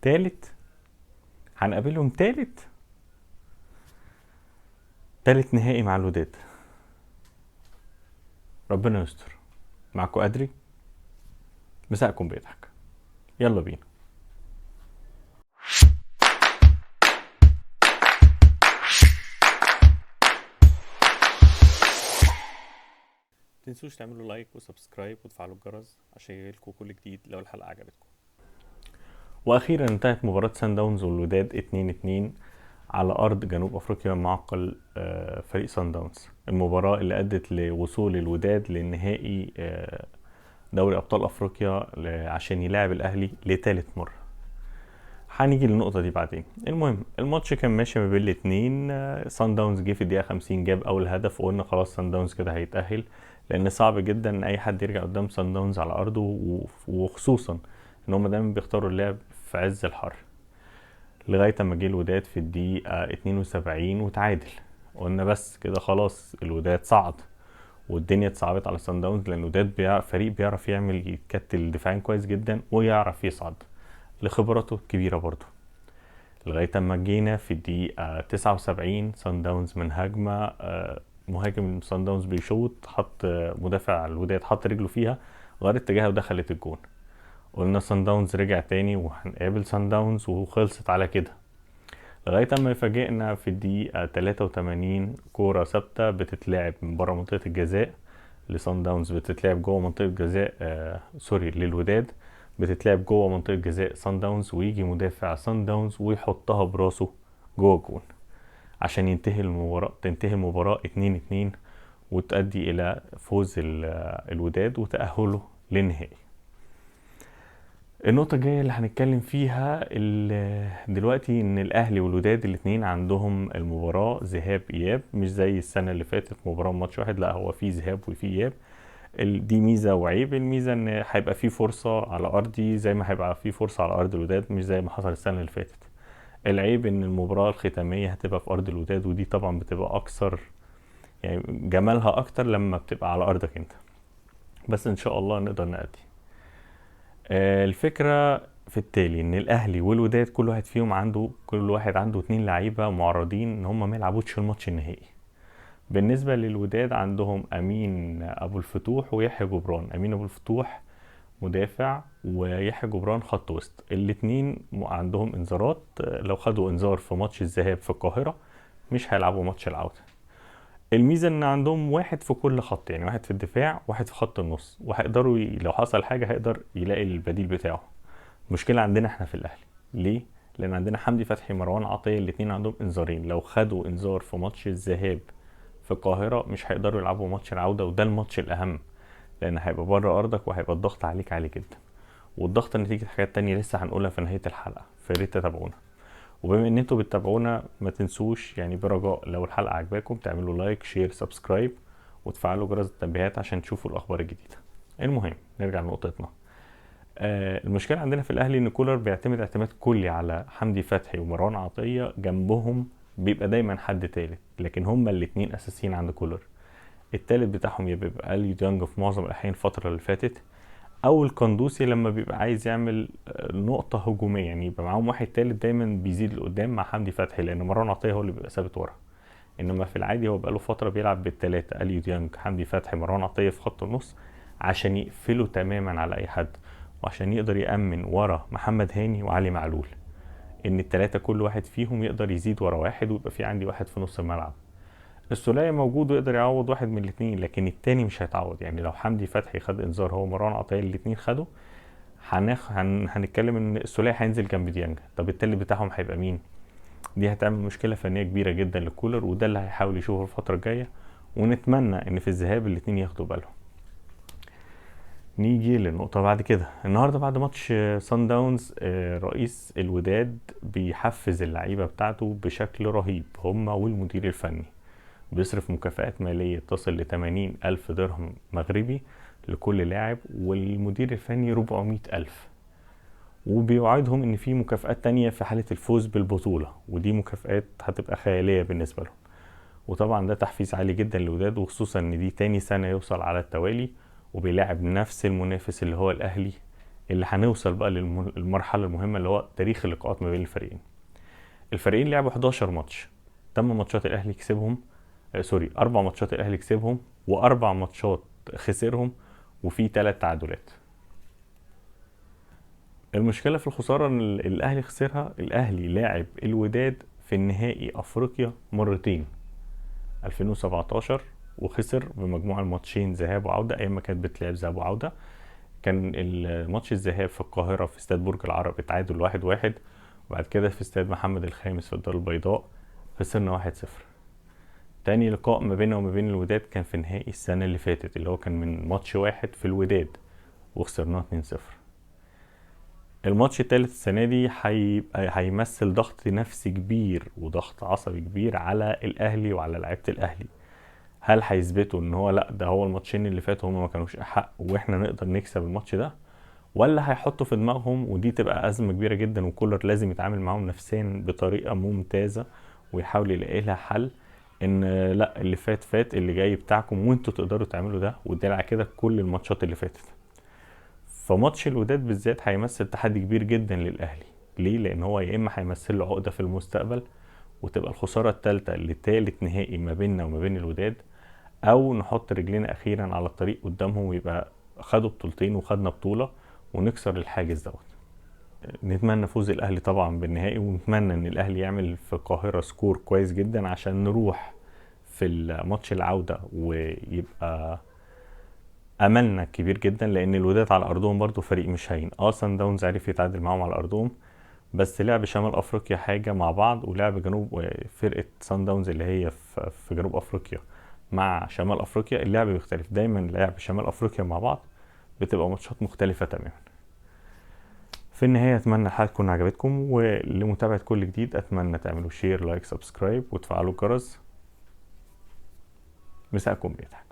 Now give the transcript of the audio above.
تالت. هنقابلهم تالت نهائي مع الوداد. ربنا يستر. معكم أدري، مساءكم بيضحك. يلا بينا. متنسوش تعملوا لايك وسبسكرايب وتفعلوا الجرس عشان يجيلكوا كل جديد لو الحلقة عجبتكم. واخيرا انتهت مباراة سان داونز والوداد 2-2 على ارض جنوب افريقيا معقل فريق سان داونز. المباراة اللي ادت لوصول الوداد للنهائي دوري ابطال افريقيا عشان يلاعب الاهلي لثالث مرة. هنيجي للنقطة دي بعدين. المهم الماتش كان ماشي ما بين الاتنين. سان داونز جه في الدقيقة 50 جاب اول هدف وقلنا خلاص سان داونز كده هيتأهل، لان صعب جدا ان اي حد يرجع قدام سان داونز على ارضه، وخصوصا ان هم دايما بيختاروا اللعب في عز الحر. لغاية اما جه الوداد في الدقيقة 72 وتعادل. قلنا بس كده خلاص الوداد صعد، والدنيا اتصعبت على سان داونز، لان الوداد فريق بيعرف يعمل يتكتل دفاعيا كويس جدا ويعرف يصعد لخبراته كبيرة برضو. لغاية اما جينا في الدقيقة 79 سان داونز من هجمة، مهاجم سان داونز بيشوط، حط مدافع الوداد حط رجله فيها، غير اتجاهها ودخلت الجون. قلنا سان داونز رجع تاني وهنقابل سان داونز وخلصت على كده. لغاية اما يفاجئنا في الدقيقة 83 كورة ثابتة بتتلعب من بره منطقة الجزاء لسان داونز، بتتلعب جوه منطقة جزاء للوداد، بتتلعب جوه منطقة جزاء سان داونز، ويجي مدافع سان داونز ويحطها براسه جوه الجون عشان تنتهي المباراة 2-2 وتؤدي الى فوز الوداد وتأهله للنهائي. النقطة الجاية اللي هنتكلم فيها دلوقتي ان الاهلي والوداد الاتنين عندهم المباراة ذهاب اياب، مش زي السنة اللي فاتت مباراة ماتش واحد، لا هو في ذهاب وفي اياب. دي ميزة وعيب. الميزة ان هيبقى في فرصة على ارضي زي ما هيبقى في فرصة على ارض الوداد، مش زي ما حصل السنة اللي فاتت. العيب ان المباراة الختامية هتبقى في ارض الوداد، ودي طبعا بتبقى اكثر يعني جمالها اكتر لما بتبقى على ارضك انت، بس ان شاء الله نقدر نأدي. الفكرة في التالي ان الاهلي والوداد كل واحد عنده 2 لعيبة معرضين ان هم ما يلعبوش الماتش النهائي. بالنسبة للوداد عندهم امين ابو الفتوح ويحيى جبران. امين ابو الفتوح مدافع ويحيى جبران خط وسط. الاتنين عندهم انذارات، لو خدوا انذار في ماتش الذهاب في القاهرة مش هيلعبوا ماتش العودة. الميزة ان عندهم واحد في كل خط، يعني واحد في الدفاع واحد في خط النص، وهيقدروا لو حصل حاجة هيقدر يلاقي البديل بتاعه. مشكلة عندنا احنا في الاهلي ليه؟ لان عندنا حمدي فتحي مروان عطية الاتنين عندهم انذارين، لو خدوا انذار في ماتش الذهاب في القاهرة مش هيقدروا يلعبوا ماتش العودة، وده الماتش الاهم لان هيبقى بره ارضك وهيبقى الضغط عليك عالي جدا، والضغط نتيجة حاجات تانية لسه هنقولها في نهاية الحلقة، فريت تتابعونا. وبما ان انتوا بتتابعونا ما تنسوش يعني برجاء لو الحلقة عجباكم تعملوا لايك شير سبسكرايب وتفعلوا جرس التنبيهات عشان تشوفوا الاخبار الجديدة. المهم نرجع لنقطتنا. المشكلة عندنا في الاهلي ان كولر بيعتمد اعتماد كلي على حمدي فتحي ومروان عطية، جنبهم بيبقى دايما حد تالت، لكن هما الاتنين اساسيين عند كولر. التالت بتاعهم يبقى اليو ديانج في معظم الاحيان الفترة اللي فاتت، او القندوسي لما بيبقى عايز يعمل نقطة هجومية، يعني يبقى معاهم واحد تالت دايما بيزيد لقدام مع حمدي فتحي، لان مروان عطية هو اللي بيبقى ثابت ورا. انما في العادي هو بقاله فترة بيلعب بالتلاتة، اليو ديانج حمدي فتحي مروان عطية في خط النص، عشان يقفله تماما على اي حد، وعشان يقدر يأمن ورا محمد هاني وعلي معلول، ان التلاتة كل واحد فيهم يقدر يزيد ورا واحد ويبقى في عندي واحد في نص الملعب. السولية موجود ويقدر يعوض واحد من الاتنين، لكن التاني مش هيتعوض. يعني لو حمدي فتحي خد انذار هو مروان عطية الاتنين خدوا، هنتكلم ان السولية هينزل جنب ديانج، طب التالت بتاعهم هيبقى مين؟ دي هتعمل مشكلة فنية كبيرة جدا للكولر، وده اللي هيحاول يشوفه الفترة الجاية، ونتمنى ان في الذهاب الاتنين ياخدوا بالهم. نيجي للنقطة بعد كده. النهاردة بعد ماتش سان داونز رئيس الوداد بيحفز اللعيبة بتاعته بشكل رهيب، هما والمدير الفني، بيصرف مكافآت مالية تصل ل80 ألف درهم مغربي لكل لاعب، والمدير الفني 400 ألف، وبيوعدهم ان في مكافآت تانية في حالة الفوز بالبطولة، ودي مكافآت هتبقى خيالية بالنسبة لهم. وطبعا ده تحفيز عالي جدا للوداد، وخصوصا ان دي تاني سنة يوصل على التوالي وبيلاعب نفس المنافس اللي هو الاهلي اللي هنوصل بقى للمرحله المهمه اللي هو تاريخ اللقاءات ما بين الفريقين. الفريقين لعبوا 11 ماتش، 8 ماتشات الاهلي كسبهم، 4 ماتشات الاهلي كسبهم، و4 ماتشات خسرهم، وفي 3 تعادلات. المشكله في الخساره ان الاهلي خسرها. الاهلي لاعب الوداد في النهائي افريقيا مرتين، 2017 وخسر بمجموع الماتشين ذهاب وعوده ايام ما كانت بتلعب ذهاب وعوده. كان الماتش الذهاب في القاهره في استاد برج العرب اتعادل 1-1، وبعد كده في استاد محمد الخامس في الدار البيضاء خسرنا 1-0. تاني لقاء ما بيننا وما بين الوداد كان في نهائي السنة اللي فاتت، اللي هو كان من ماتش واحد في الوداد وخسرناه 2-0. الماتش التالت السنة دي هيمثل ضغط نفسي كبير وضغط عصبي كبير على الأهلي وعلى لعيبة الأهلي. هل هيثبتوا ان هو لا ده هو الماتشين اللي فاتوا هما ما كانوش أحق واحنا نقدر نكسب الماتش ده، ولا هيحطوا في دماغهم، ودي تبقى أزمة كبيرة جدا وكولر لازم يتعامل معاهم نفسيا بطريقة ممتازة ويحاول يلاقي لها حل، ان لا اللي فات فات، اللي جاي بتاعكم وانتوا تقدروا تعملوا ده، وده على كده كل الماتشات اللي فاتت. فماتش الوداد بالذات هيمثل تحدي كبير جدا للاهلي. ليه؟ لان هو يا اما هيمثل له عقده في المستقبل وتبقى الخساره الثالثه لثالث نهائي ما بيننا وما بين الوداد، او نحط رجلينا اخيرا على الطريق قدامهم ويبقى خدوا بطولتين وخدنا بطوله ونكسر الحاجز دوت. نتمنى فوز الاهلي طبعا بالنهائي، ونتمنى ان الاهلي يعمل في القاهره سكور كويس جدا عشان نروح في الماتش العودة ويبقى املنا كبير جدا، لان الوداد على ارضهم برضو فريق مش هين. سان داونز عرف يتعادل معاهم على ارضهم، بس لعب شمال افريقيا حاجة مع بعض، ولعب جنوب فرقة سان داونز اللي هي في جنوب افريقيا مع شمال افريقيا اللعب بيختلف. دايما لعب شمال افريقيا مع بعض بتبقى ماتشات مختلفة تماما. في النهاية اتمنى الحلقة تكون عجبتكم، ولمتابعة كل جديد اتمنى تعملوا شير لايك سبسكرايب وتفعلوا الجرس. مساءكم بيضحك.